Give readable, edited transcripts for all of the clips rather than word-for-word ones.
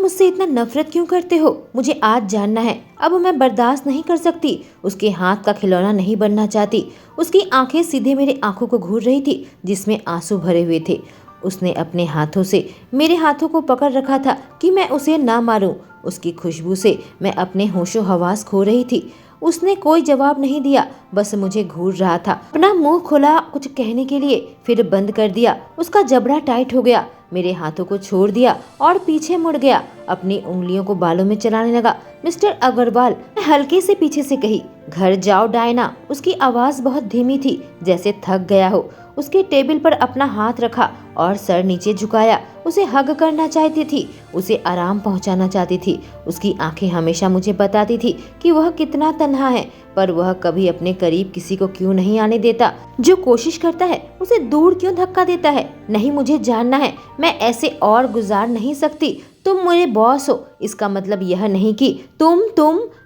मुझसे इतना नफरत क्यों करते हो? मुझे आज जानना है। अब मैं बर्दाश्त नहीं कर सकती। उसके हाथ का खिलौना नहीं बनना चाहती। उसकी आंखें सीधे मेरे आंखों को घूर रही थी जिसमें आंसू भरे हुए थे। उसने अपने हाथों से मेरे हाथों को पकड़ रखा था कि मैं उसे ना मारूं। उसकी खुशबू से मैं अपने होशो हवास खो रही थी। उसने कोई जवाब नहीं दिया, बस मुझे घूर रहा था। अपना मुंह खोला कुछ कहने के लिए, फिर बंद कर दिया। उसका जबड़ा टाइट हो गया, मेरे हाथों को छोड़ दिया और पीछे मुड़ गया। अपनी उंगलियों को बालों में चलाने लगा। मिस्टर अग्रवाल, मैं हल्के से पीछे से कही, घर जाओ डायना। उसकी आवाज बहुत धीमी थी, जैसे थक गया हो। उसके टेबल पर अपना हाथ रखा और सर नीचे झुकाया। उसे हग करना चाहती थी, उसे आराम पहुंचाना चाहती थी। उसकी आंखें हमेशा मुझे बताती थी कि वह कितना तन्हा है, पर वह कभी अपने करीब किसी को क्यों नहीं आने देता। जो कोशिश करता है उसे दूर क्यों धक्का देता है? नहीं, मुझे जानना है। मैं ऐसे और गुजार नहीं सकती। तुम मेरे बॉस हो, इसका मतलब यह नहीं कि तुम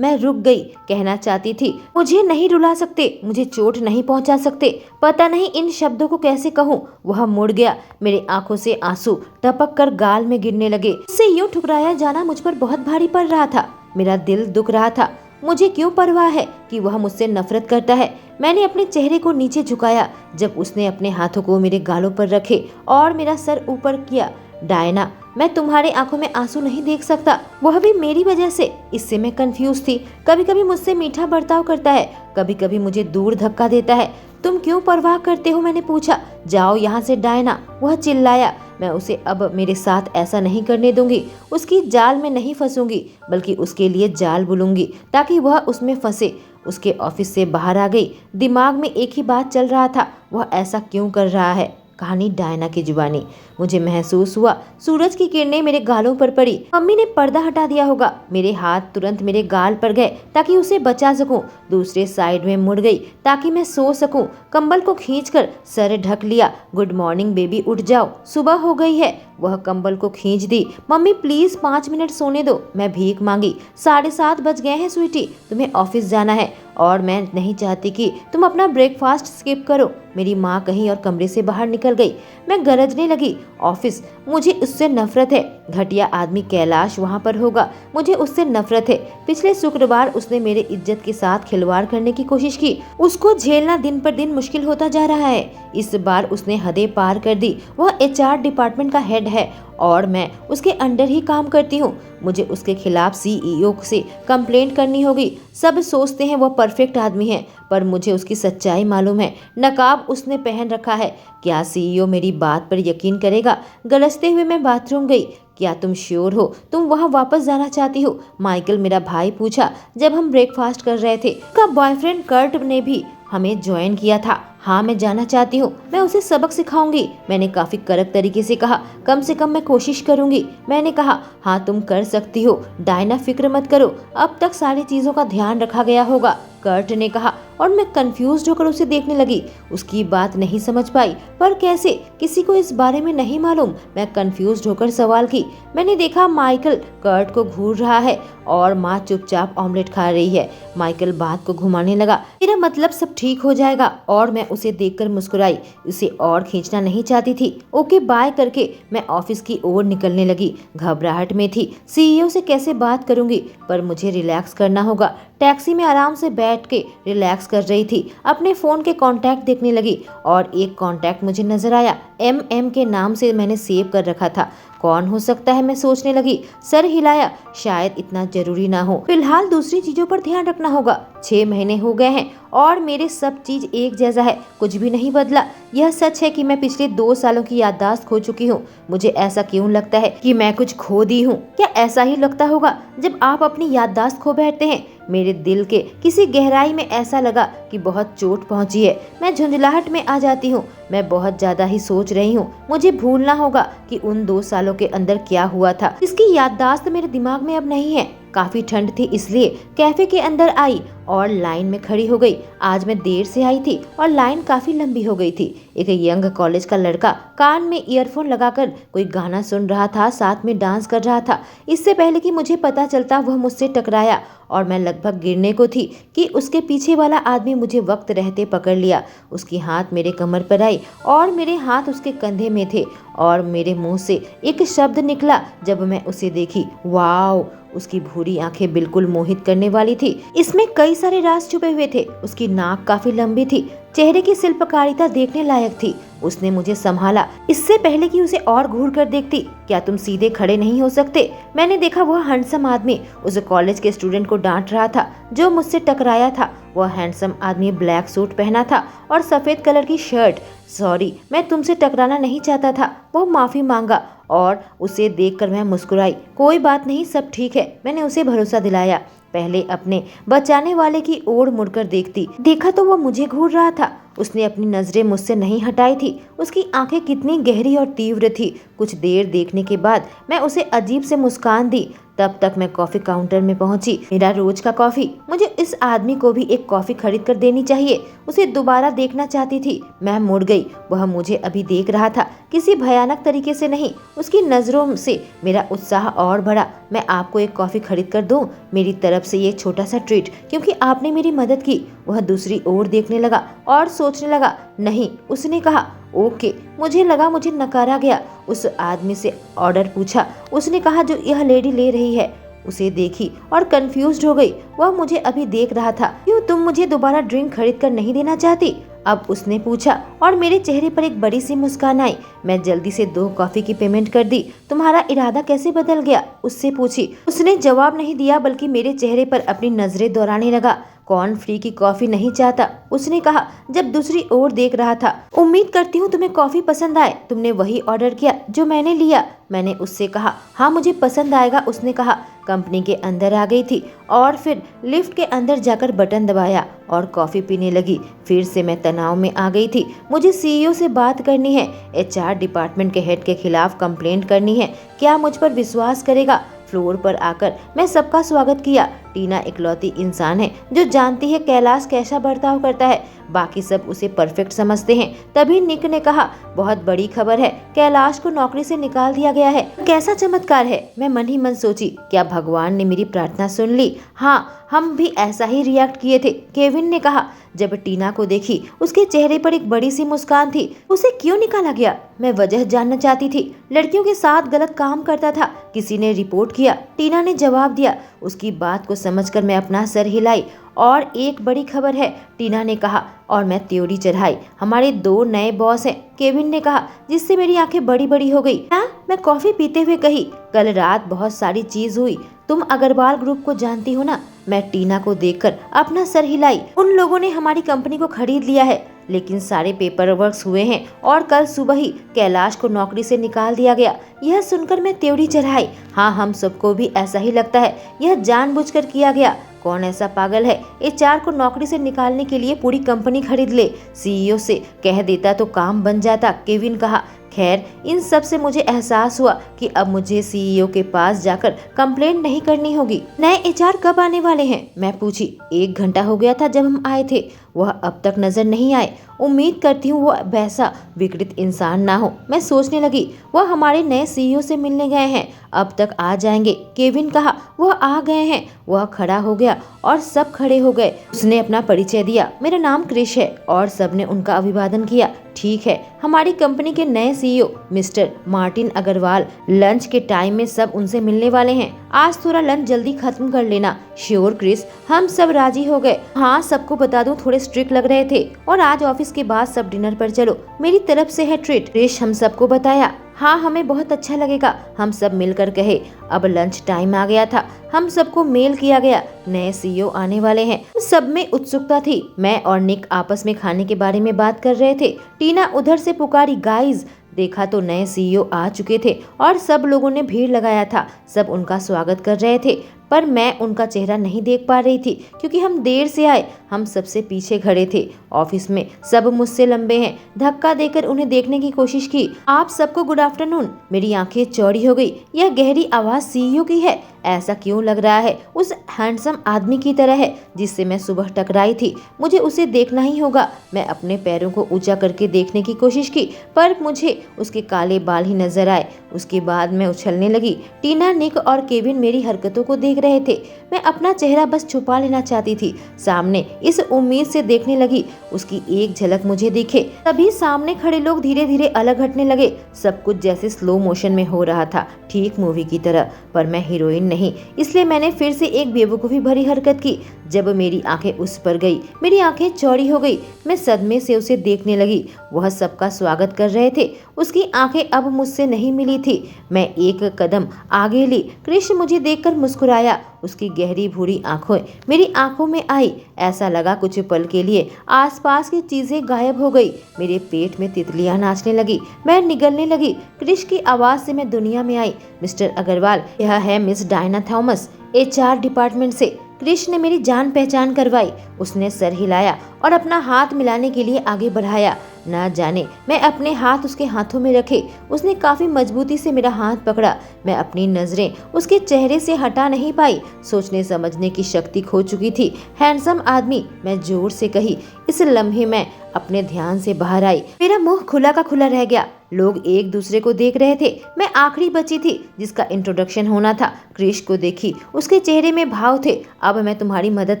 मैं रुक गई। कहना चाहती थी, मुझे नहीं रुला सकते, मुझे चोट नहीं पहुंचा सकते। पता नहीं इन शब्दों को कैसे कहूँ। वह मुड़ गया। मेरे आंखों से आंसू टपक कर गाल में गिरने लगे। उससे यूं ठुकराया जाना मुझ पर बहुत भारी पड़ रहा था। मेरा दिल दुख रहा था। मुझे क्यों परवाह है कि वह मुझसे नफरत करता है? मैंने अपने चेहरे को नीचे झुकाया जब उसने अपने हाथों को मेरे गालों पर रखे और मेरा सर ऊपर किया। डायना, मैं तुम्हारे आंखों में आंसू नहीं देख सकता, वह भी मेरी वजह से। इससे मैं कंफ्यूज थी। कभी कभी मुझसे मीठा बर्ताव करता है, कभी कभी मुझे दूर धक्का देता है। तुम क्यों परवाह करते हो? मैंने पूछा। जाओ यहाँ से डायना, वह चिल्लाया। मैं उसे अब मेरे साथ ऐसा नहीं करने दूंगी। उसकी जाल में नहीं फंसूंगी, बल्कि उसके लिए जाल बुनूंगी ताकि वह उसमें फंसे। उसके ऑफिस से बाहर आ गई। दिमाग में एक ही बात चल रहा था, वह ऐसा क्यों कर रहा है? कहानी डायना की जुबानी। मुझे महसूस हुआ सूरज की किरणें मेरे गालों पर पड़ी। मम्मी ने पर्दा हटा दिया होगा। मेरे हाथ तुरंत मेरे गाल पर गए ताकि उसे बचा सकूं। दूसरे साइड में मुड़ गई ताकि मैं सो सकूं। कंबल को खींचकर सर ढक लिया। गुड मॉर्निंग बेबी, उठ जाओ, सुबह हो गई है। वह कंबल को खींच दी। मम्मी प्लीज 5 मिनट सोने दो। मैं भीख मांगी। 7:30 बज गए हैं स्वीटी, तुम्हें ऑफिस जाना है और मैं नहीं चाहती कि तुम अपना ब्रेकफास्ट स्किप करो। मेरी माँ कहीं और कमरे से बाहर निकल गई। मैं गरजने लगी, ऑफिस, मुझे उससे नफरत है। घटिया आदमी कैलाश वहाँ पर होगा, मुझे उससे नफरत है। पिछले शुक्रवार उसने मेरे इज्जत के साथ खिलवाड़ करने की कोशिश की। उसको झेलना दिन पर दिन मुश्किल होता जा रहा है। इस बार उसने हदें पार कर दी। वह HR डिपार्टमेंट का हेड है और मैं उसके अंडर ही काम करती हूँ। मुझे उसके खिलाफ CEO से कंप्लेंट करनी होगी। सब सोचते हैं वह परफेक्ट आदमी है, पर मुझे उसकी सच्चाई मालूम है। नकाब उसने पहन रखा है। क्या CEO मेरी बात पर यकीन करेगा? गरजते हुए मैं बाथरूम गई। क्या तुम श्योर हो तुम वहाँ वापस जाना चाहती हो? माइकल, मेरा भाई, पूछा जब हम ब्रेकफास्ट कर रहे थे। उसका बॉयफ्रेंड कर्ट ने भी हमें ज्वाइन किया था। हाँ, मैं जाना चाहती हूँ। मैं उसे सबक सिखाऊंगी। मैंने काफी कड़क तरीके से कहा। कम से कम मैं कोशिश करूंगी। मैंने कहा, हाँ तुम कर सकती हो डायना, फिक्र मत करो, अब तक सारी चीजों का ध्यान रखा गया होगा, कर्ट ने कहा। और मैं कंफ्यूज होकर उसे देखने लगी। उसकी बात नहीं समझ पाई, पर कैसे? किसी को इस बारे में नहीं मालूम। मैं कंफ्यूज होकर सवाल की। मैंने देखा माइकल कर्ट को घूर रहा है और माँ चुपचाप ऑमलेट खा रही है। माइकल बात को घुमाने लगा। मेरा मतलब सब ठीक हो जाएगा। और मैं उसे देखकर मुस्कुराई। उसे और खींचना नहीं चाहती थी। ओके बाय करके मैं ऑफिस की ओर निकलने लगी। घबराहट में थी। CEO से कैसे बात करूंगी, पर मुझे रिलैक्स करना होगा। टैक्सी में आराम से बैठ के रिलैक्स कर रही थी। अपने फोन के कांटेक्ट देखने लगी और एक कांटेक्ट मुझे नजर आया। MM के नाम से मैंने सेव कर रखा था। कौन हो सकता है, मैं सोचने लगी। सर हिलाया। शायद इतना जरूरी ना हो। फिलहाल दूसरी चीजों पर ध्यान रखना होगा। 6 महीने हो गए हैं और मेरे सब चीज एक जैसा है, कुछ भी नहीं बदला। यह सच है कि मैं पिछले 2 सालों की याददाश्त खो चुकी हूँ। मुझे ऐसा क्यों लगता है कि मैं कुछ खो दी हूँ? क्या ऐसा ही लगता होगा जब आप अपनी याददाश्त खो बैठते हैं? मेरे दिल के किसी गहराई में ऐसा लगा कि बहुत चोट पहुंची है। मैं झुंझलाहट में आ जाती हूँ। मैं बहुत ज्यादा ही सोच रही हूँ। मुझे भूलना होगा कि उन 2 सालों के अंदर क्या हुआ था। इसकी याददाश्त मेरे दिमाग में अब नहीं है। काफी ठंड थी इसलिए कैफे के अंदर आई और लाइन में खड़ी हो गई। आज मैं देर से आई थी और लाइन काफी लंबी हो गई थी। एक यंग कॉलेज का लड़का कान में ईयरफोन लगाकर कोई गाना सुन रहा था, साथ में डांस कर रहा था। इससे पहले कि मुझे पता चलता वह मुझसे टकराया और मैं लगभग गिरने को थी कि उसके पीछे वाला आदमी मुझे वक्त रहते पकड़ लिया। उसकी हाथ मेरे कमर पर आई और मेरे हाथ उसके कंधे में थे और मेरे मुंह से एक शब्द निकला जब मैं उसे देखी, वाओ। उसकी भूरी आंखें बिल्कुल मोहित करने वाली थी। इसमें कई सारे राज छुपे हुए थे। उसकी नाक काफी लंबी थी, चेहरे की शिल्पकारिता देखने लायक थी। उसने मुझे संभाला इससे पहले कि उसे और घूर कर देखती। क्या तुम सीधे खड़े नहीं हो सकते? मैंने देखा वह हैंडसम आदमी उस कॉलेज के स्टूडेंट को डांट रहा था जो मुझसे टकराया था। वह हैंडसम आदमी ब्लैक सूट पहना था और सफेद कलर की शर्ट। सॉरी, मैं तुमसे टकराना नहीं चाहता था। वो माफी मांगा और उसे देखकर मैं मुस्कुराई। कोई बात नहीं, सब ठीक है, मैंने उसे भरोसा दिलाया। पहले अपने बचाने वाले की ओर मुड़कर देखा तो वो मुझे घूर रहा था। उसने अपनी नजरें मुझसे नहीं हटाई थी। उसकी आंखें कितनी गहरी और तीव्र थी। कुछ देर देखने के बाद मैं उसे अजीब से मुस्कान दी। तब तक मैं कॉफी काउंटर में पहुंची। मेरा रोज का कॉफी। मुझे इस आदमी को भी एक कॉफी खरीद कर देनी चाहिए। उसे दोबारा देखना चाहती थी। मैं मुड़ गई। वह मुझे अभी देख रहा था, किसी भयानक तरीके से नहीं। उसकी नजरों से मेरा उत्साह और बढ़ा। मैं आपको एक कॉफी खरीद कर दूं? मेरी तरफ से ये छोटा सा ट्रीट, क्योंकि आपने मेरी मदद की। वह दूसरी ओर देखने लगा और सोचने लगा। नहीं, उसने कहा। ओके, मुझे लगा मुझे नकारा गया। उस आदमी से ऑर्डर पूछा। उसने कहा जो यह लेडी ले रही है। उसे देखी और कंफ्यूज्ड हो गई। वह मुझे अभी देख रहा था। क्यों तुम मुझे दोबारा ड्रिंक खरीद कर नहीं देना चाहती? अब उसने पूछा और मेरे चेहरे पर एक बड़ी सी मुस्कान आई। मैं जल्दी से 2 कॉफी की पेमेंट कर दी। तुम्हारा इरादा कैसे बदल गया? उससे पूछी। उसने जवाब नहीं दिया बल्कि मेरे चेहरे पर अपनी नजरें दौड़ाने लगा। कौन फ्री की कॉफी नहीं चाहता? उसने कहा जब दूसरी ओर देख रहा था। उम्मीद करती हूँ तुम्हें कॉफी पसंद आए। तुमने वही ऑर्डर किया जो मैंने लिया। मैंने उससे कहा हाँ मुझे पसंद आएगा। उसने कहा। कंपनी के अंदर आ गई थी और फिर लिफ्ट के अंदर जाकर बटन दबाया और कॉफी पीने लगी। फिर से मैं तनाव में आ गई थी। मुझे सीईओ से बात करनी है। एचआर डिपार्टमेंट के हेड के खिलाफ कंप्लेंट करनी है। क्या मुझ पर विश्वास करेगा? फ्लोर पर आकर मैं सबका स्वागत किया। टीना इकलौती इंसान है जो जानती है कैलाश कैसा बर्ताव करता है। बाकी सब उसे परफेक्ट समझते हैं। तभी निक ने कहा बहुत बड़ी खबर है, कैलाश को नौकरी से निकाल दिया गया है। कैसा चमत्कार है। मैं मन ही मन सोची क्या भगवान ने मेरी प्रार्थना सुन ली? हाँ, हम भी ऐसा ही रिएक्ट किए थे। केविन ने कहा। जब टीना को देखी उसके चेहरे पर एक बड़ी सी मुस्कान थी। उसे क्यों निकाला गया? मैं वजह जानना चाहती थी। लड़कियों के साथ गलत काम करता था, किसी ने रिपोर्ट किया। टीना ने जवाब दिया। उसकी बात को समझकर मैं अपना सर हिलाई। और एक बड़ी खबर है, टीना ने कहा और मैं त्योरी चढ़ाई। हमारे 2 नए बॉस हैं, केविन ने कहा, जिससे मेरी आंखें बड़ी बड़ी हो गई। हाँ, मैं कॉफी पीते हुए कही कल रात बहुत सारी चीज हुई। तुम अग्रवाल ग्रुप को जानती हो ना? मैं टीना को देखकर अपना सर हिलाई। उन लोगों ने हमारी कंपनी को खरीद लिया है, लेकिन सारे पेपर वर्क हुए हैं और कल सुबह ही कैलाश को नौकरी से निकाल दिया गया। यह सुनकर मैं त्योरी चढ़ाई। हाँ, हम सबको भी ऐसा ही लगता है। यह जानबूझकर किया गया। कौन ऐसा पागल है एचआर को नौकरी से निकालने के लिए पूरी कंपनी खरीद ले? सीईओ से कह देता तो काम बन जाता, केविन कहा। खैर, इन सब से मुझे एहसास हुआ कि अब मुझे सीईओ के पास जाकर कंप्लेंट नहीं करनी होगी। नए एचआर कब आने वाले हैं? मैं पूछी। 1 घंटा हो गया था जब हम आए थे। वह अब तक नजर नहीं आए। उम्मीद करती हूँ वह वैसा विकृत इंसान ना हो। मैं सोचने लगी वह हमारे नए सीईओ से मिलने गए हैं। अब तक आ जाएंगे, केविन कहा। वह आ गए हैं। वह खड़ा हो गया और सब खड़े हो गए। उसने अपना परिचय दिया। मेरा नाम क्रिश है और सबने उनका अभिवादन किया। ठीक है, हमारी कंपनी के नए CEO Mister Martin Agarwal lunch के टाइम में सब उनसे मिलने वाले हैं। आज थोड़ा लंच जल्दी खत्म कर लेना। श्योर क्रिस, हम सब राजी हो गए। हाँ, सबको बता दूं थोड़े स्ट्रिक्ट लग रहे थे और आज ऑफिस के बाद सब डिनर पर चलो, मेरी तरफ से है ट्रीट। क्रिश हम सबको बताया। हाँ, हमें बहुत अच्छा लगेगा। हम सब मिलकर कहे। अब लंच टाइम आ गया था। हम सबको मेल किया गया। नए सीईओ आने वाले हैं। सब में उत्सुकता थी। मैं और निक आपस में खाने के बारे में बात कर रहे थे। टीना उधर से पुकारी, गाइज। देखा तो नए सीईओ आ चुके थे और सब लोगों ने भीड़ लगाया था। सब उनका स्वागत कर रहे थे। पर मैं उनका चेहरा नहीं देख पा रही थी क्योंकि हम देर से आए। हम सबसे पीछे खड़े थे। ऑफिस में सब मुझसे लंबे हैं। धक्का देकर उन्हें देखने की कोशिश की। आप सबको गुड आफ्टरनून। मेरी आंखें चौड़ी हो गई। यह गहरी आवाज सीईओ की है। ऐसा क्यों लग रहा है? उस हैंडसम आदमी की तरह है जिससे मैं सुबह टकराई थी। मुझे उसे देखना ही होगा। मैं अपने पैरों को ऊंचा करके देखने की कोशिश की पर मुझे उसके काले बाल ही नजर आए। उसके बाद मैं उछलने लगी। टीना, निक और केविन मेरी हरकतों को देख रहे थे। मैं अपना चेहरा बस छुपा लेना चाहती थी। सामने इस उम्मीद से देखने लगी उसकी एक झलक मुझे दिखे। तभी सामने खड़े लोग धीरे धीरे अलग हटने लगे। सब कुछ जैसे स्लो मोशन में हो रहा था, ठीक मूवी की तरह। पर मैं हीरोइन नहीं, इसलिए मैंने फिर से एक बेवकूफ़ी भरी हरकत की। जब मेरी आंखें उस पर गई, मेरी आंखें चौड़ी हो गई। मैं सदमे से उसे देखने लगी। वह सबका स्वागत कर रहे थे। उसकी आंखें अब मुझसे नहीं मिली थी। मैं एक कदम आगे ली। कृष्ण मुझे देखकर मुस्कुराया। उसकी गहरी भूरी आंखें मेरी आंखों में आई। ऐसा लगा कुछ पल के लिए आसपास की चीजें गायब हो गई। मेरे पेट में तितलियां नाचने लगी। मैं निगलने लगी। कृष्ण की आवाज से मैं दुनिया में आई। मिस्टर अग्रवाल, यह है miss Diana Thomas, HR department से। कृष्ण ने मेरी जान पहचान करवाई। उसने सर हिलाया और अपना हाथ मिलाने के लिए आगे बढ़ाया। ना जाने मैं अपने हाथ उसके हाथों में रखे। उसने काफी मजबूती से मेरा हाथ पकड़ा। मैं अपनी नजरें उसके चेहरे से हटा नहीं पाई। सोचने समझने की शक्ति खो चुकी थी। हैंडसम आदमी, मैं जोर से कही। इस लम्हे मैं अपने ध्यान से बाहर आई। मेरा मुंह खुला का खुला रह गया। लोग एक दूसरे को देख रहे थे। मैं आखिरी बची थी जिसका इंट्रोडक्शन होना था। क्रिश को देखी। उसके चेहरे में भाव थे। अब मैं तुम्हारी मदद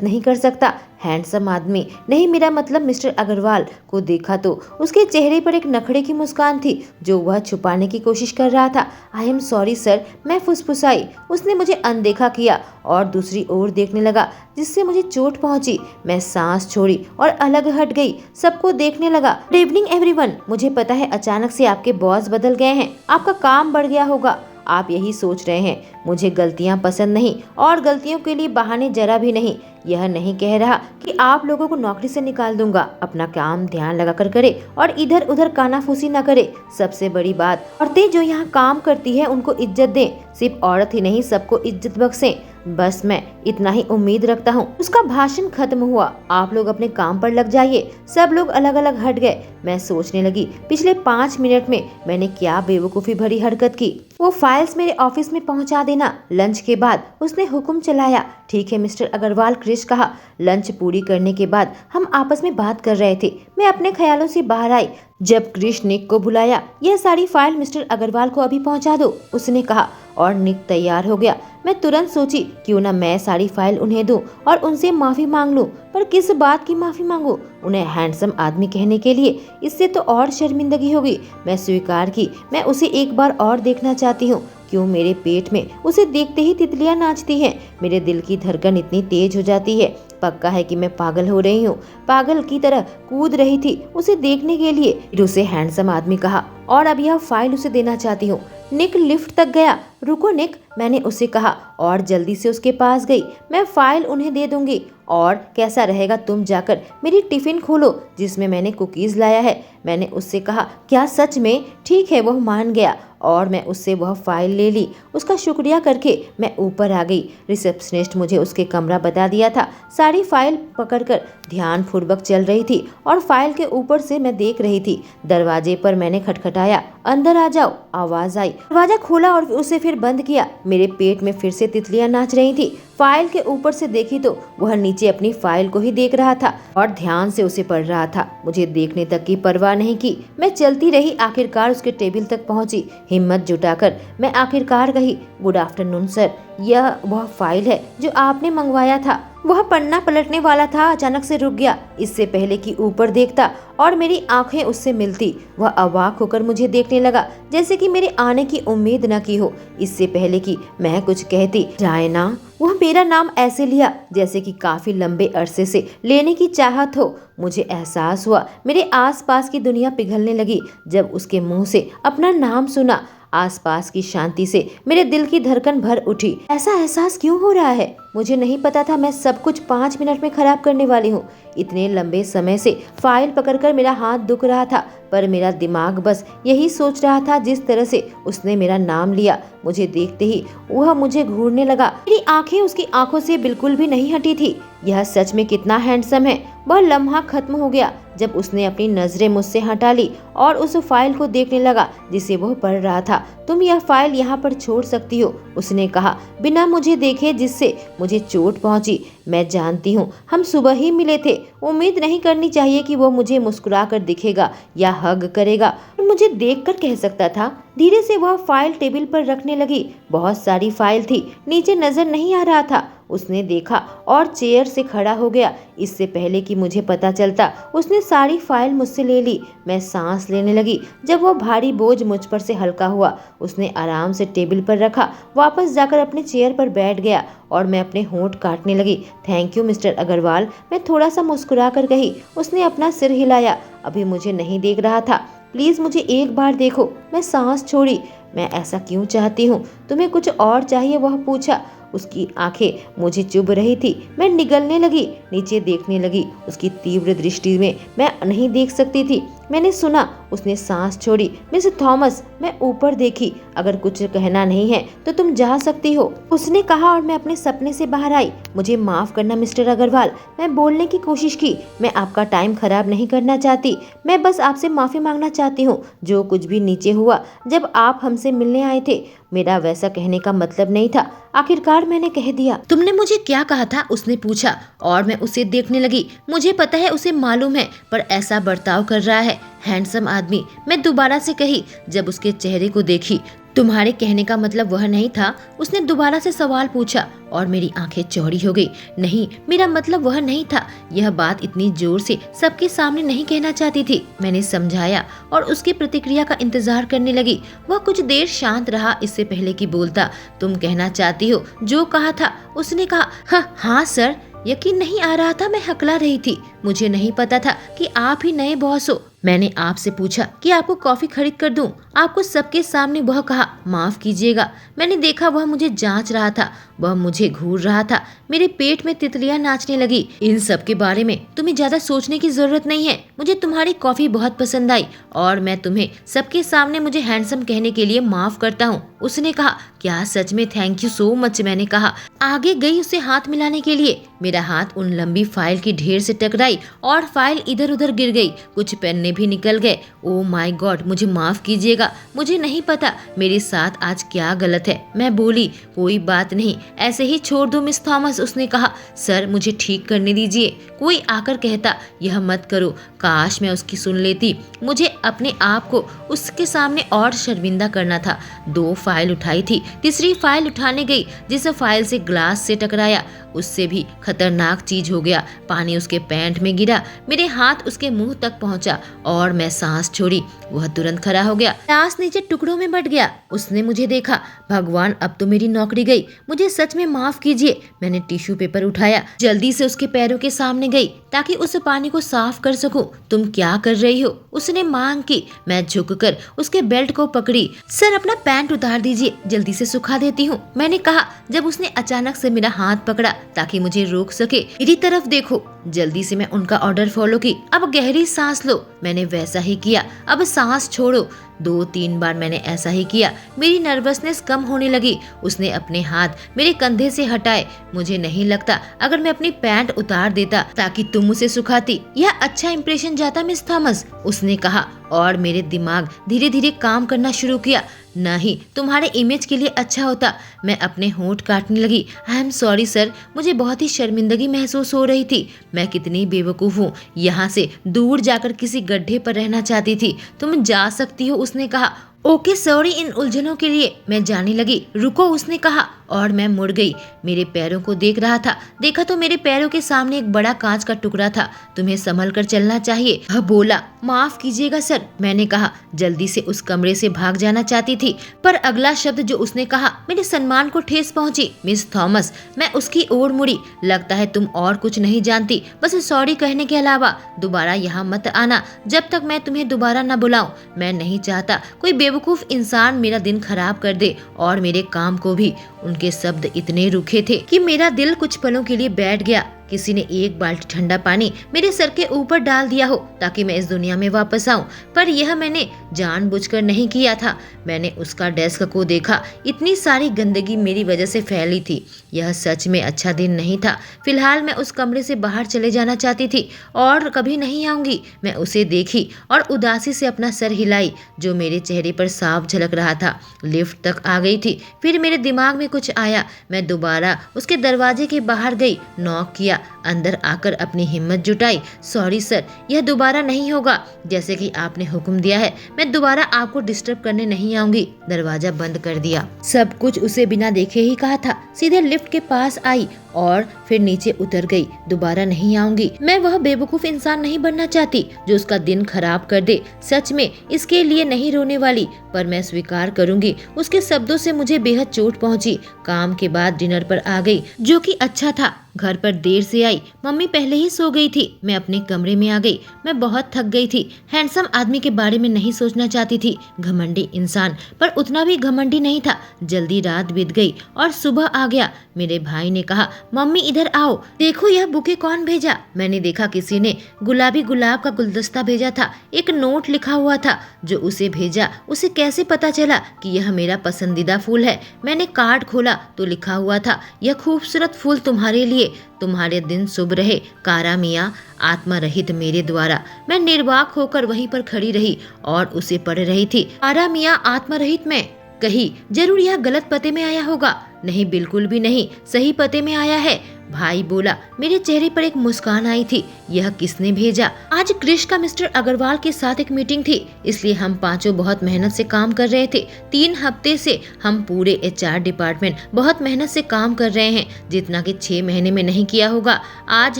नहीं कर सकता। हैंडसम आदमी, नहीं, मेरा मतलब मिस्टर अग्रवाल को देखा तो उसके चेहरे पर एक नखरे की मुस्कान थी जो वह छुपाने की कोशिश कर रहा था। आई एम सॉरी सर, मैं फुसफुसाई। उसने मुझे अनदेखा किया और दूसरी ओर देखने लगा जिससे मुझे चोट पहुंची। मैं सांस छोड़ी और अलग हट गई। सबको देखने लगा। Good evening everyone. मुझे पता है अचानक से आपके बॉस बदल गए हैं। आपका काम बढ़ गया होगा। आप यही सोच रहे हैं। मुझे गलतियां पसंद नहीं और गलतियों के लिए बहाने जरा भी नहीं। यह नहीं कह रहा कि आप लोगों को नौकरी से निकाल दूंगा। अपना काम ध्यान लगाकर करे और इधर उधर कानाफूसी न करे। सबसे बड़ी बात, औरतें जो यहाँ काम करती है उनको इज्जत दें। सिर्फ औरत ही नहीं, सबको इज्जत बख्शें। बस मैं इतना ही उम्मीद रखता हूँ। उसका भाषण खत्म हुआ। आप लोग अपने काम पर लग जाइए। सब लोग अलग अलग हट गए। मैं सोचने लगी पिछले 5 मिनट में मैंने क्या बेवकूफ़ी भरी हरकत की। वो फाइल्स मेरे ऑफिस में पहुंचा देना। लंच के बाद उसने हुक्म चलाया। ठीक है मिस्टर अग्रवाल, क्रिश कहा। लंच पूरी करने के बाद हम आपस में बात कर रहे थे। मैं अपने ख्यालों से बाहर आई जब क्रिश निक को बुलाया। यह सारी फाइल मिस्टर अग्रवाल को अभी पहुंचा दो, उसने कहा। और निक तैयार हो गया। मैं तुरंत सोची क्यों ना मैं सारी फाइल उन्हें दूं और उनसे माफी मांग लूं। पर किस बात की माफी मांगूं? उन्हें हैंडसम आदमी कहने के लिए? इससे तो और शर्मिंदगी होगी। मैं स्वीकार की। मैं उसे एक बार और देखना चाहती हूँ। क्यों मेरे पेट में उसे देखते ही तितलियां नाचती हैं। मेरे दिल की धड़कन इतनी तेज हो जाती है। पक्का है कि मैं पागल हो रही हूँ। पागल की तरह कूद रही थी उसे देखने के लिए। फिर उसे हैंडसम आदमी कहा और अब यह फाइल उसे देना चाहती हूँ। निक लिफ्ट तक गया। रुको निक, मैंने उसे कहा और जल्दी से उसके पास गई। मैं फाइल उन्हें दे दूंगी। और कैसा रहेगा तुम जाकर मेरी टिफिन खोलो जिसमें मैंने कुकीज लाया है, मैंने उससे कहा। क्या सच में? ठीक है, वह मान गया और मैं उससे वह फाइल ले ली। उसका शुक्रिया करके मैं ऊपर आ गई। रिसेप्शनिस्ट मुझे उसके कमरा बता दिया था। सारी फाइल पकड़कर ध्यानपूर्वक चल रही थी और फाइल के ऊपर से मैं देख रही थी। दरवाजे पर मैंने खटखटाया। अंदर आ जाओ, आवाज आई। दरवाजा खोला और उसे फिर बंद किया। मेरे पेट में फिर से तितलियां नाच रही थी। फाइल के ऊपर से देखी तो वह नीचे अपनी फाइल को ही देख रहा था और ध्यान से उसे पढ़ रहा था। मुझे देखने तक की परवाह नहीं की। मैं चलती रही। आखिरकार उसके टेबल तक पहुंची। हिम्मत जुटाकर मैं आखिरकार कही, गुड आफ्टरनून सर, यह वह फाइल है जो आपने मंगवाया था। वह पन्ना पलटने वाला था, अचानक से रुक गया। इससे पहले कि ऊपर देखता और मेरी आंखें उससे मिलती, वह अवाक होकर मुझे देखने लगा जैसे कि मेरे आने की उम्मीद न की हो। इससे पहले कि मैं कुछ कहती, डायना, वह मेरा नाम ऐसे लिया जैसे कि काफी लंबे अरसे से लेने की चाहत हो। मुझे एहसास हुआ मेरे आसपास की दुनिया पिघलने लगी जब उसके मुंह से अपना नाम सुना। आसपास की शांति से मेरे दिल की धड़कन भर उठी। ऐसा एहसास क्यों हो रहा है? मुझे नहीं पता था मैं सब कुछ 5 मिनट में खराब करने वाली हूँ। इतने लंबे समय से फाइल पकड़कर मेरा हाथ दुख रहा था, पर मेरा दिमाग बस यही सोच रहा था जिस तरह से उसने मेरा नाम लिया मुझे देखते ही वह मुझे घूरने लगा। मेरी आंखें उसकी आंखों से बिल्कुल भी नहीं हटी थी। यह सच में कितना हैंडसम है। वह लम्हा खत्म हो गया जब उसने अपनी नजरें मुझसे हटा ली और उस फाइल को देखने लगा जिसे वह पढ़ रहा था। तुम यह फाइल यहाँ पर छोड़ सकती हो, उसने कहा बिना मुझे देखे, जिससे मुझे चोट पहुंची। मैं जानती हूँ, हम सुबह ही मिले थे। उम्मीद नहीं करनी चाहिए कि वो मुझे मुस्कुरा कर दिखेगा या हग करेगा, मुझे देखकर कह सकता था। धीरे से वह फाइल टेबल पर रखने लगी। बहुत सारी फाइल थी, नीचे नजर नहीं आ रहा था। उसने देखा और चेयर से खड़ा हो गया। इससे पहले कि मुझे पता चलता उसने सारी फाइल मुझसे ले ली। मैं सांस लेने लगी जब वह भारी बोझ मुझ पर से हल्का हुआ। उसने आराम से टेबल पर रखा, वापस जाकर अपने चेयर पर बैठ गया और मैं अपने होंठ काटने लगी। थैंक यू मिस्टर अग्रवाल, मैं थोड़ा सा मुस्कुरा कर कही। उसने अपना सिर हिलाया, अभी मुझे नहीं देख रहा था। प्लीज मुझे एक बार देखो। मैं सांस छोड़ी। मैं ऐसा क्यों चाहती हूँ? तुम्हें कुछ और चाहिए? वह पूछा। उसकी आंखें मुझे चुभ रही थी। मैं निगलने लगी, नीचे देखने लगी। उसकी तीव्र दृष्टि में मैं नहीं देख सकती थी। मैंने सुना, उसने सांस छोड़ी। मिस थॉमस, मैं ऊपर देखी। अगर कुछ कहना नहीं है तो तुम जा सकती हो, उसने कहा और मैं अपने सपने से बाहर आई। मुझे माफ करना मिस्टर अग्रवाल, मैं बोलने की कोशिश की। मैं आपका टाइम खराब नहीं करना चाहती। मैं बस आपसे माफी मांगना चाहती हूँ। जो कुछ भी नीचे हुआ जब आप हमसे मिलने आए थे, मेरा वैसा कहने का मतलब नहीं था। आखिरकार मैंने कह दिया। तुमने मुझे क्या कहा था? उसने पूछा और मैं उसे देखने लगी। मुझे पता है, उसे मालूम है, पर ऐसा बर्ताव कर रहा है। हैंडसम आदमी, मैं दोबारा से कही जब उसके चेहरे को देखी। तुम्हारे कहने का मतलब वह नहीं था? उसने दोबारा से सवाल पूछा और मेरी आंखें चौड़ी हो गई। नहीं, मेरा मतलब वह नहीं था। यह बात इतनी जोर से सबके सामने नहीं कहना चाहती थी। मैंने समझाया और उसकी प्रतिक्रिया का इंतजार करने लगी। वह कुछ देर शांत रहा इससे पहले कि बोलता। तुम कहना चाहती हो जो कहा था? उसने कहा। हाँ सर, यकीन नहीं आ रहा था। मैं हकला रही थी। मुझे नहीं पता था कि आप ही नए बॉस हो। मैंने आपसे पूछा कि आपको कॉफी खरीद कर दूं। आपको सबके सामने वह कहा। माफ कीजिएगा। मैंने देखा वह मुझे जांच रहा था। वह मुझे घूर रहा था। मेरे पेट में तितलियां नाचने लगी। इन सब के बारे में तुम्हें ज्यादा सोचने की जरूरत नहीं है। मुझे तुम्हारी कॉफी बहुत पसंद आई और मैं तुम्हें सबके सामने मुझे हैंडसम कहने के लिए माफ करता हूँ, उसने कहा। क्या सच में? थैंक यू सो मच, मैंने कहा। आगे गई उसे हाथ मिलाने के लिए। मेरा हाथ उन लंबी फाइल की ढेर से टकराई और फाइल इधर उधर गिर गई। कुछ पेन भी निकल गए। ओह माय गॉड, मुझे माफ कीजिएगा। मुझे नहीं पता मेरे साथ आज क्या गलत है। मैं बोली। कोई बात नहीं, ऐसे ही छोड़ दो मिस थॉमस, उसने कहा। सर, मुझे ठीक करने दीजिए। कोई आकर कहता यह मत करो। काश मैं उसकी सुन लेती। मुझे अपने आप को उसके सामने और शर्मिंदा करना था। 2 फाइल उठाई थी, तीसरी फाइल उठाने गई जिस फाइल से ग्लास से टकराया। उससे भी खतरनाक चीज हो गया। पानी उसके पैंट में गिरा। मेरे हाथ उसके मुंह तक पहुंचा और मैं सांस छोड़ी। वह तुरंत खड़ा हो गया। ग्लास नीचे टुकड़ों में बट गया। उसने मुझे देखा। भगवान, अब तो मेरी नौकरी गई। मुझे सच में माफ कीजिए। मैंने टिश्यू पेपर उठाया, जल्दी से उसके पैरों के सामने गई ताकि उस पानी को साफ कर सकूं। तुम क्या कर रही हो? उसने मांग की। मैं झुककर उसके बेल्ट को पकड़ी। सर, अपना पैंट उतार दीजिए, जल्दी से सुखा देती हूँ, मैंने कहा जब उसने अचानक से मेरा हाथ पकड़ा ताकि मुझे रोक सके। मेरी तरफ देखो। जल्दी से मैं उनका ऑर्डर फॉलो की। अब गहरी सांस लो। मैंने वैसा ही किया। अब सांस छोड़ो। 2-3 बार मैंने ऐसा ही किया। मेरी नर्वसनेस कम होने लगी। उसने अपने हाथ मेरे कंधे से हटाए। मुझे नहीं लगता अगर मैं अपनी पैंट उतार देता ताकि तुम उसे सुखाती, यह अच्छा इंप्रेशन जाता मिस थॉमस, उसने कहा और मेरे दिमाग धीरे धीरे काम करना शुरू किया। नहीं, तुम्हारे इमेज के लिए अच्छा होता। मैं अपने होंठ काटने लगी। आई एम सॉरी सर, मुझे बहुत ही शर्मिंदगी महसूस हो रही थी। मैं कितनी बेवकूफ हूँ। यहाँ से दूर जाकर किसी गड्ढे पर रहना चाहती थी। तुम जा सकती हो, उसने कहा। ओके, सॉरी इन उलझनों के लिए। मैं जाने लगी। रुको, उसने कहा और मैं मुड़ गई। मेरे पैरों को देख रहा था। देखा तो मेरे पैरों के सामने एक बड़ा कांच का टुकड़ा था। तुम्हें संभल कर चलना चाहिए। वह बोला। माफ कीजिएगा सर, मैंने कहा। जल्दी से उस कमरे से भाग जाना चाहती थी, पर अगला शब्द जो उसने कहा मेरे सम्मान को ठेस पहुंची। मिस थॉमस, मैं उसकी ओर मुड़ी। लगता है तुम और कुछ नहीं जानती, बस सॉरी कहने के अलावा। दोबारा यहाँ मत आना जब तक मैं तुम्हें दोबारा न बुलाऊं। मैं नहीं चाहता कोई बेवकूफ इंसान मेरा दिन खराब कर दे और मेरे काम को भी। उनके शब्द इतने रूखे थे कि मेरा दिल कुछ पलों के लिए बैठ गया। किसी ने एक बाल्टी ठंडा पानी मेरे सर के ऊपर डाल दिया हो ताकि मैं इस दुनिया में वापस आऊं, पर यह मैंने जानबूझकर नहीं किया था। मैंने उसका डेस्क को देखा, इतनी सारी गंदगी मेरी वजह से फैली थी। यह सच में अच्छा दिन नहीं था। फिलहाल मैं उस कमरे से बाहर चले जाना चाहती थी और कभी नहीं आऊंगी। मैं उसे देखी और उदासी से अपना सर हिलाई, जो मेरे चेहरे पर साफ झलक रहा था। लिफ्ट तक आ गई थी, फिर मेरे दिमाग में कुछ आया। मैं दोबारा उसके दरवाजे के बाहर गई, नॉक किया, अंदर आकर अपनी हिम्मत जुटाई। सॉरी सर, यह दोबारा नहीं होगा। जैसे कि आपने हुक्म दिया है, मैं दोबारा आपको डिस्टर्ब करने नहीं आऊंगी। दरवाजा बंद कर दिया। सब कुछ उसे बिना देखे ही कहा था। सीधे लिफ्ट के पास आई और फिर नीचे उतर गई। दोबारा नहीं आऊंगी। मैं वह बेवकूफ इंसान नहीं बनना चाहती जो उसका दिन खराब कर दे। सच में इसके लिए नहीं रोने वाली, पर मैं स्वीकार करूंगी उसके शब्दों से मुझे बेहद चोट पहुंची। काम के बाद डिनर पर आ गई, जो कि अच्छा था। घर पर देर से आई, मम्मी पहले ही सो गई थी। मैं अपने कमरे में आ गई। मैं बहुत थक गई थी। हैंडसम आदमी के बारे में नहीं सोचना चाहती थी। घमंडी इंसान, पर उतना भी घमंडी नहीं था। जल्दी रात बीत गई और सुबह आ गया। मेरे भाई ने कहा, मम्मी इधर आओ, देखो यह बुके कौन भेजा। मैंने देखा किसी ने गुलाबी गुलाब का गुलदस्ता भेजा था। एक नोट लिखा हुआ था। जो उसे भेजा उसे कैसे पता चला कि यह मेरा पसंदीदा फूल है? मैंने कार्ड खोला तो लिखा हुआ था, यह खूबसूरत फूल तुम्हारे लिए, तुम्हारे दिन शुभ रहे, कारा मियाँ, आत्मा रहित मेरे द्वारा। मैं निर्वाक होकर वहीं पर खड़ी रही और उसे पढ़ रही थी। कारा मियाँ, आत्मा रहित में कही, जरूर यह गलत पते में आया होगा। नहीं, बिल्कुल भी नहीं, सही पते में आया है। भाई बोला। मेरे चेहरे पर एक मुस्कान आई थी। यह किसने भेजा? आज क्रिश का मिस्टर अग्रवाल के साथ एक मीटिंग थी, इसलिए हम पांचों बहुत मेहनत से काम कर रहे थे। 3 हफ्ते से हम पूरे HR डिपार्टमेंट बहुत मेहनत से काम कर रहे हैं, जितना कि 6 महीने में नहीं किया होगा। आज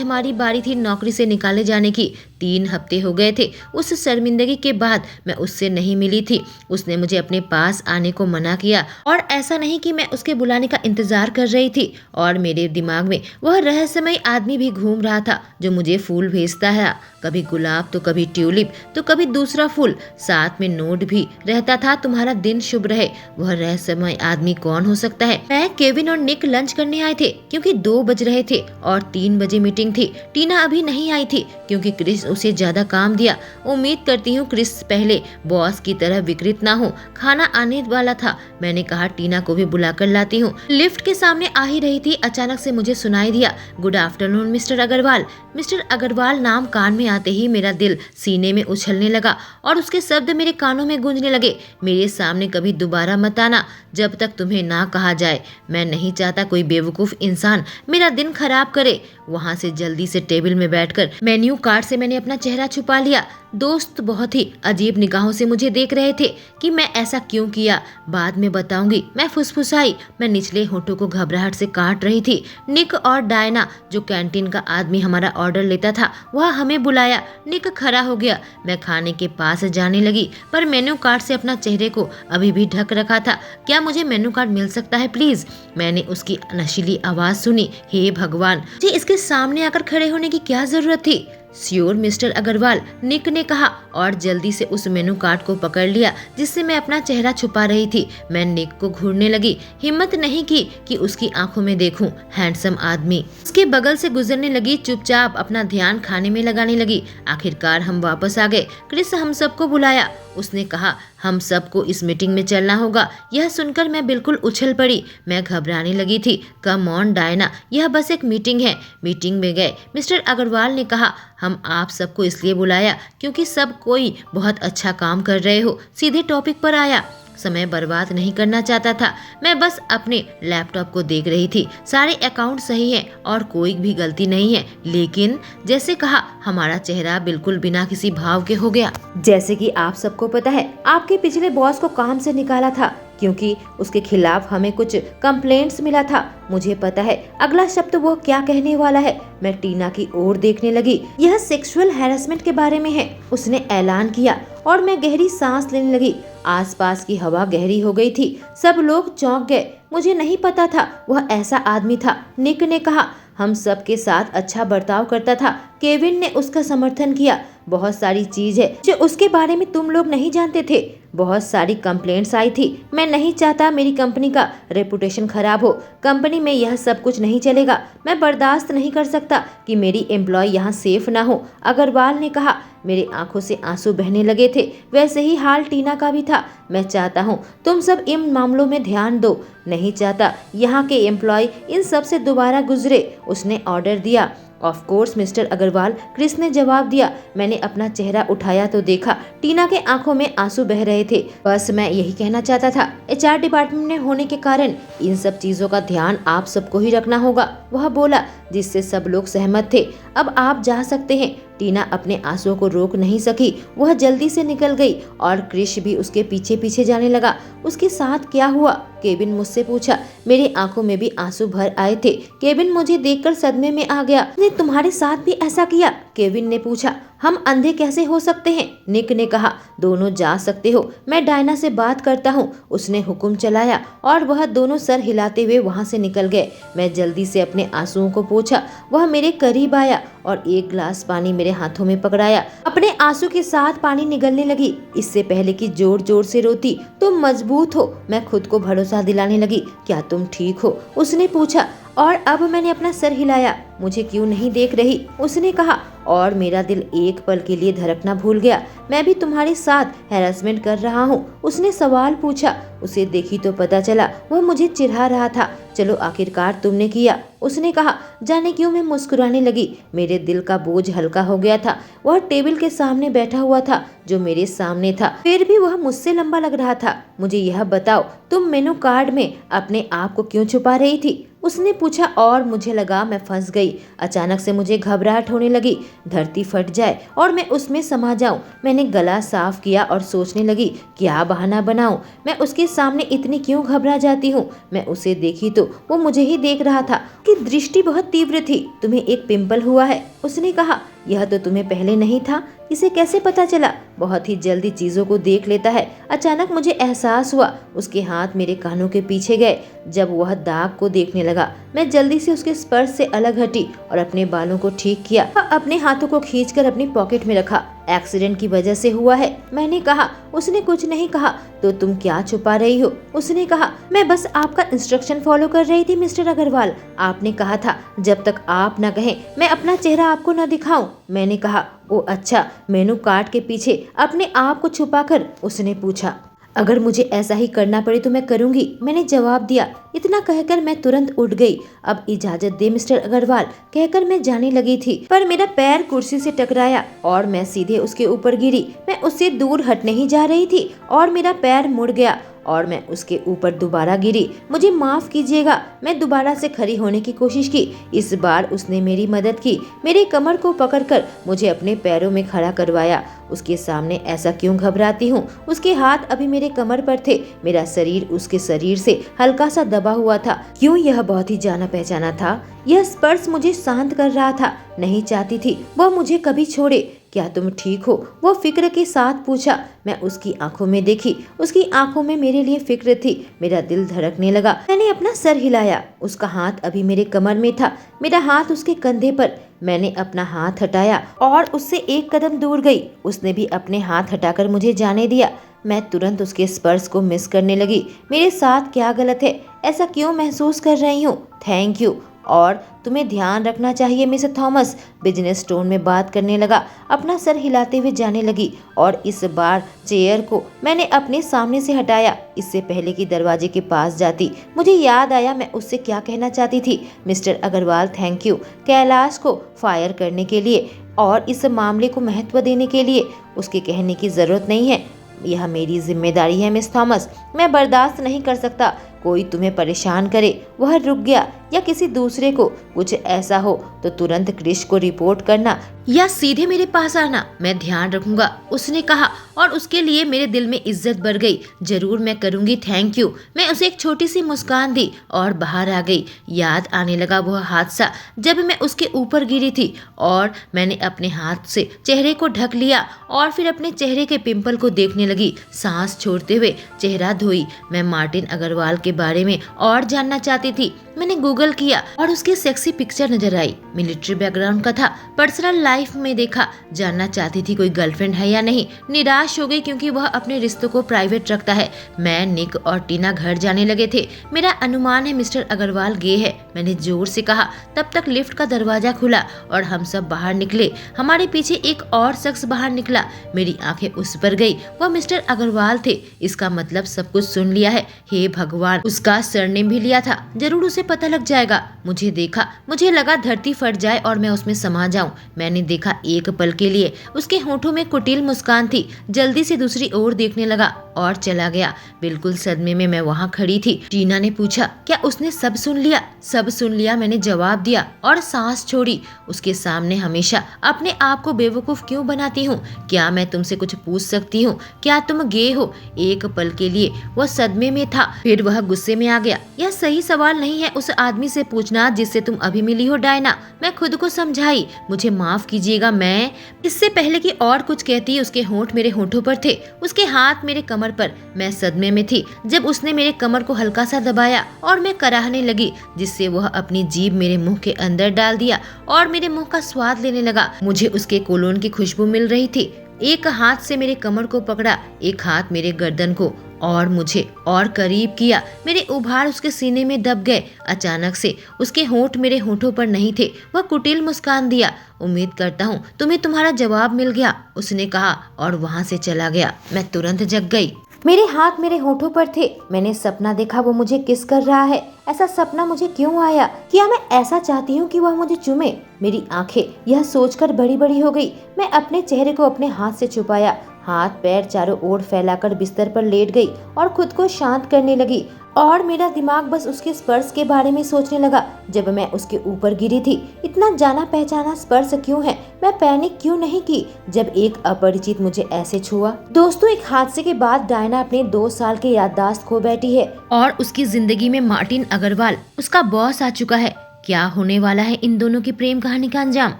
हमारी बारी थी नौकरी से निकाले जाने की। 3 हफ्ते हो गए थे। उस शर्मिंदगी के बाद मैं उससे नहीं मिली थी। उसने मुझे अपने पास आने को मना किया, और ऐसा नहीं कि मैं उसके बुलाने का इंतजार कर रही थी। और मेरे दिमाग में वह रहस्यमय आदमी भी घूम रहा था जो मुझे फूल भेजता है, कभी गुलाब तो कभी ट्यूलिप तो कभी दूसरा फूल। साथ में नोट भी रहता था, तुम्हारा दिन शुभ रहे। वह रहस्यमय आदमी कौन हो सकता है? मैं, केविन और निक लंच करने आए थे क्योंकि 2 बज रहे थे और 3 बजे मीटिंग थी। टीना अभी नहीं आई थी क्योंकि क्रिस उसे ज्यादा काम दिया। उम्मीद करती हूँ क्रिस पहले बॉस की तरह विकृत ना हो। खाना आने वाला था। मैंने कहा टीना को भी बुलाकर लाती हूँ। लिफ्ट के सामने आ ही रही थी, अचानक से मुझे सुनाई दिया, good afternoon Mister Agarwal. Mister Agarwal नाम कान में आते ही मेरा दिल सीने में उछलने लगा और उसके शब्द मेरे कानों में गूंजने लगे। मेरे सामने कभी दोबारा मत आना जब तक तुम्हें ना कहा जाए। मैं नहीं चाहता कोई बेवकूफ इंसान मेरा दिन खराब करे। वहाँ से जल्दी से टेबल में बैठकर मेन्यू कार्ड से मैंने अपना चेहरा छुपा लिया। दोस्त बहुत ही अजीब निगाहों से मुझे देख रहे थे कि मैं ऐसा क्यों किया, बाद में बताऊंगी, मैं फुसफुसाई। मैं निचले होठों को घबराहट से काट रही थी। निक और डायना, जो कैंटीन का आदमी हमारा ऑर्डर लेता था, वह हमें बुलाया। निक खड़ा हो गया। मैं खाने के पास जाने लगी, पर मेन्यू कार्ड से अपना चेहरे को अभी भी ढक रखा था। क्या मुझे मेन्यू कार्ड मिल सकता है प्लीज? मैंने उसकी नशीली आवाज सुनी। हे भगवान, मुझे इसके सामने आकर खड़े होने की क्या जरूरत थी? श्योर मिस्टर अग्रवाल, निक ने कहा और जल्दी से उस मेनू कार्ड को पकड़ लिया जिससे मैं अपना चेहरा छुपा रही थी। मैं निक को घूरने लगी, हिम्मत नहीं की कि उसकी आंखों में देखूं। हैंडसम आदमी उसके बगल से गुजरने लगी, चुपचाप अपना ध्यान खाने में लगाने लगी। आखिरकार हम वापस आ गए। क्रिस हम सबको बुलाया। उसने कहा हम सबको इस मीटिंग में चलना होगा। यह सुनकर मैं बिल्कुल उछल पड़ी। मैं घबराने लगी थी। कम ऑन डायना, यह बस एक मीटिंग है। मीटिंग में गए। मिस्टर अग्रवाल ने कहा हम आप सबको इसलिए बुलाया क्योंकि सब कोई बहुत अच्छा काम कर रहे हो। सीधे टॉपिक पर आया। समय बर्बाद नहीं करना चाहता था। मैं बस अपने लैपटॉप को देख रही थी। सारे अकाउंट सही हैं और कोई भी गलती नहीं है, लेकिन जैसे कहा हमारा चेहरा बिल्कुल बिना किसी भाव के हो गया। जैसे कि आप सबको पता है, आपके पिछले बॉस को काम से निकाला था क्योंकि उसके खिलाफ हमें कुछ कंप्लेंट्स मिला था। मुझे पता है अगला शब्द वो क्या कहने वाला है। मैं टीना की ओर देखने लगी। यह सेक्सुअल हैरेसमेंट के बारे में है, उसने ऐलान किया और मैं गहरी सांस लेने लगी। आसपास की हवा गहरी हो गई थी। सब लोग चौंक गए। मुझे नहीं पता था वह ऐसा आदमी था। निक ने कहा हम सब के साथ अच्छा बर्ताव करता था। केविन ने उसका समर्थन किया। बहुत सारी चीज है जो उसके बारे में तुम लोग नहीं जानते थे। बहुत सारी कंप्लेंट्स आई थी। मैं नहीं चाहता मेरी कंपनी का रेपुटेशन खराब हो। कंपनी में यह सब कुछ नहीं चलेगा। मैं बर्दाश्त नहीं कर सकता कि मेरी एम्प्लॉय यहाँ सेफ ना हो, अग्रवाल ने कहा। मेरे आंखों से आंसू बहने लगे थे। वैसे ही हाल टीना का भी था। मैं चाहता हूँ तुम सब इन मामलों में ध्यान दो। नहीं चाहता यहाँ के एम्प्लॉय इन सब से दोबारा गुजरे, उसने ऑर्डर दिया। Of course Mister Agarwal, Chris ने जवाब दिया। मैंने अपना चेहरा उठाया तो देखा टीना के आंखों में आंसू बह रहे थे। बस मैं यही कहना चाहता था, एचआर डिपार्टमेंट में होने के कारण इन सब चीजों का ध्यान आप सबको ही रखना होगा, वह बोला, जिससे सब लोग सहमत थे। अब आप जा सकते हैं। टीना अपने आंसुओं को रोक नहीं सकी। वह जल्दी से निकल गई और क्रिश भी उसके पीछे पीछे जाने लगा। उसके साथ क्या हुआ? केविन मुझसे पूछा। मेरी आंखों में भी आंसू भर आए थे। केविन मुझे देखकर सदमे में आ गया। ने तुम्हारे साथ भी ऐसा किया? केविन ने पूछा। हम अंधे कैसे हो सकते हैं? निक ने कहा। दोनों जा सकते हो, मैं डायना से बात करता हूँ, उसने हुक्म चलाया और वह दोनों सर हिलाते हुए वहाँ से निकल गए। मैं जल्दी से अपने आंसुओं को पोंछा। वह मेरे करीब आया और एक गिलास पानी मेरे हाथों में पकड़ाया। अपने आंसू के साथ पानी निगलने लगी। इससे पहले कि जोर जोर से रोती, तुम मजबूत हो, मैं खुद को भरोसा दिलाने लगी। क्या तुम ठीक हो? उसने पूछा और अब मैंने अपना सर हिलाया। मुझे क्यों नहीं देख रही? उसने कहा और मेरा दिल एक पल के लिए धड़कना भूल गया। मैं भी तुम्हारे साथ हैरेसमेंट कर रहा हूँ? उसने सवाल पूछा। उसे देखी तो पता चला वो मुझे चिढ़ा रहा था। चलो आखिरकार तुमने किया, उसने कहा। जाने क्यों मैं मुस्कुराने लगी। मेरे दिल का बोझ हल्का हो गया था। वह टेबल के सामने बैठा हुआ था जो मेरे सामने था, फिर भी वह मुझसे लंबा लग रहा था। मुझे यह बताओ, तुम मेनू कार्ड में अपने आप को क्यों छुपा रही थी? उसने पूछा और मुझे लगा मैं फंस गई। अचानक से मुझे घबराहट होने लगी, धरती फट जाए और मैं उसमें समा जाऊं। मैंने गला साफ किया और सोचने लगी क्या बहाना बनाऊं। मैं उसके सामने इतनी क्यों घबरा जाती हूँ? मैं उसे देखी तो वो मुझे ही देख रहा था कि दृष्टि बहुत तीव्र थी। तुम्हें एक पिंपल हुआ है, उसने कहा। यह तो तुम्हें पहले नहीं था, इसे कैसे पता चला? बहुत ही जल्दी चीजों को देख लेता है। अचानक मुझे एहसास हुआ। उसके हाथ मेरे कानों के पीछे गए। जब वह दाग को देखने लगा, मैं जल्दी से उसके स्पर्श से अलग हटी और अपने बालों को ठीक किया। अपने हाथों को खींचकर अपनी पॉकेट में रखा। एक्सीडेंट की वजह से हुआ है, मैंने कहा। उसने कुछ नहीं कहा। तो तुम क्या छुपा रही हो? उसने कहा। मैं बस आपका इंस्ट्रक्शन फॉलो कर रही थी मिस्टर अग्रवाल। आपने कहा था जब तक आप न कहें मैं अपना चेहरा आपको न दिखाऊं, मैंने कहा। ओ अच्छा, मेनू कार्ड के पीछे अपने आप को छुपाकर? उसने पूछा। अगर मुझे ऐसा ही करना पड़े तो मैं करूंगी, मैंने जवाब दिया। इतना कहकर मैं तुरंत उठ गई। अब इजाजत दे मिस्टर अग्रवाल, कहकर मैं जाने लगी थी, पर मेरा पैर कुर्सी से टकराया और मैं सीधे उसके ऊपर गिरी। मैं उससे दूर हटने ही जा रही थी और मेरा पैर मुड़ गया और मैं उसके ऊपर दोबारा गिरी। मुझे माफ कीजिएगा। मैं दोबारा से खड़ी होने की कोशिश की। इस बार उसने मेरी मदद की। मेरी कमर को पकड़कर मुझे अपने पैरों में खड़ा करवाया। उसके सामने ऐसा क्यों घबराती हूँ? उसके हाथ अभी मेरे कमर पर थे। मेरा शरीर उसके शरीर से हल्का सा दबा हुआ था। क्यों यह बहुत ही जाना पहचाना था। यह स्पर्श मुझे शांत कर रहा था। नहीं चाहती थी वह मुझे कभी छोड़े। क्या तुम ठीक हो? वो फिक्र के साथ पूछा। मैं उसकी आंखों में देखी। उसकी आंखों में मेरे लिए फिक्र थी। मेरा दिल धड़कने लगा। मैंने अपना सर हिलाया। उसका हाथ अभी मेरे कमर में था, मेरा हाथ उसके कंधे पर। मैंने अपना हाथ हटाया और उससे एक कदम दूर गई। उसने भी अपने हाथ हटाकर मुझे जाने दिया। मैं तुरंत उसके स्पर्श को मिस करने लगी। मेरे साथ क्या गलत है? ऐसा क्यों महसूस कर रही हूँ? Thank you. और तुम्हें ध्यान रखना चाहिए मिसेस थॉमस, बिजनेस टोन में बात करने लगा। अपना सर हिलाते हुए जाने लगी और इस बार चेयर को मैंने अपने सामने से हटाया। इससे पहले कि दरवाजे के पास जाती, मुझे याद आया मैं उससे क्या कहना चाहती थी। Mister Agarwal, thank you Kailash को फायर करने के लिए और इस मामले को महत्व देने के लिए। उसके कहने की जरूरत नहीं है, यह मेरी जिम्मेदारी है मिस थॉमस। मैं बर्दाश्त नहीं कर सकता कोई तुम्हें परेशान करे। वह रुक गया। या किसी दूसरे को कुछ ऐसा हो तो तुरंत क्रिश को रिपोर्ट करना या सीधे मेरे पास आना, मैं ध्यान रखूंगा, उसने कहा और उसके लिए मेरे दिल में इज्जत बढ़ गई। जरूर मैं करूंगी, थैंक यू। मैं उसे एक छोटी सी मुस्कान दी और बाहर आ गई। याद आने लगा वह हादसा जब मैं उसके ऊपर गिरी थी और मैंने अपने हाथ से चेहरे को ढक लिया और फिर अपने चेहरे के पिंपल को देखने लगी। सांस छोड़ते हुए चेहरा धोई। मैं मार्टिन अग्रवाल के बारे में और जानना चाहती थी। मैंने गूगल किया और उसकी सेक्सी पिक्चर नजर आई। मिलिट्री बैकग्राउंड का था। पर्सनल लाइफ में देखा, जानना चाहती थी कोई गर्लफ्रेंड है या नहीं। निराश हो गई क्योंकि वह अपने रिश्तों को प्राइवेट रखता है। मैं, निक और टीना घर जाने लगे थे। मेरा अनुमान है मिस्टर अग्रवाल गे है, मैंने जोर से कहा। तब तक लिफ्ट का दरवाजा खुला और हम सब बाहर निकले। हमारे पीछे एक और शख्स बाहर निकला। मेरी आंखें उस पर गई। वह मिस्टर अग्रवाल थे। इसका मतलब सब कुछ सुन लिया है। हे भगवान, उसका सरनेम भी लिया था, जरूर उसे पता लग जाएगा। मुझे देखा, मुझे लगा धरती फट जाए और मैं उसमें समा जाऊं। मैंने देखा एक पल के लिए। उसके होठों में कुटिल मुस्कान थी। जल्दी से दूसरी ओर देखने लगा और चला गया। बिल्कुल सदमे में मैं वहाँ खड़ी थी। टीना ने पूछा, क्या उसने सब सुन लिया? सब सुन लिया, मैंने जवाब दिया और सांस छोड़ी। उसके सामने हमेशा अपने आप को बेवकूफ क्यों बनाती हूँ? क्या मैं तुमसे कुछ पूछ सकती हूँ? क्या तुम गे हो? एक पल के लिए वह सदमे में था, फिर वह गुस्से में आ गया। यह सही सवाल नहीं है उस आदमी से पूछना जिससे तुम अभी मिली हो डायना। मैं खुद को समझाई, मुझे माफ कीजिएगा। मैं इससे पहले कि और कुछ कहती, उसके होंठ मेरे होठों पर थे, उसके हाथ मेरे कमर पर। मैं सदमे में थी जब उसने मेरे कमर को हल्का सा दबाया और मैं कराहने लगी, जिससे वह अपनी जीभ मेरे मुंह के अंदर डाल दिया और मेरे मुंह का स्वाद लेने लगा। मुझे उसके कोलोन की खुशबू मिल रही थी। एक हाथ से मेरे कमर को पकड़ा, एक हाथ मेरे गर्दन को और मुझे और करीब किया। मेरे उभार उसके सीने में दब गए। अचानक से उसके होंठ मेरे होठों पर नहीं थे। वह कुटिल मुस्कान दिया। उम्मीद करता हूँ तुम्हें तुम्हारा जवाब मिल गया, उसने कहा और वहाँ से चला गया। मैं तुरंत जग गई। मेरे हाथ मेरे होठों पर थे। मैंने सपना देखा, वो मुझे किस कर रहा है। ऐसा सपना मुझे क्यों आया? क्या मैं ऐसा चाहती हूँ कि वह मुझे चूमे? मेरी आंखें यह सोचकर बड़ी बड़ी हो गई। मैं अपने चेहरे को अपने हाथ से छुपाया, हाथ पैर चारों ओर फैलाकर बिस्तर पर लेट गई और खुद को शांत करने लगी। और मेरा दिमाग बस उसके स्पर्श के बारे में सोचने लगा जब मैं उसके ऊपर गिरी थी। इतना जाना पहचाना स्पर्श क्यों है? मैं पैनिक क्यों नहीं की जब एक अपरिचित मुझे ऐसे छुआ? दोस्तों, एक हादसे के बाद डायना अपने 2 साल के याददाश्त खो बैठी है और उसकी जिंदगी में मार्टिन अग्रवाल उसका बॉस आ चुका है। क्या होने वाला है इन दोनों की प्रेम कहानी का अंजाम?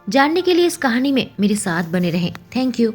जानने के लिए इस कहानी में मेरे साथ बने रहें। Thank you.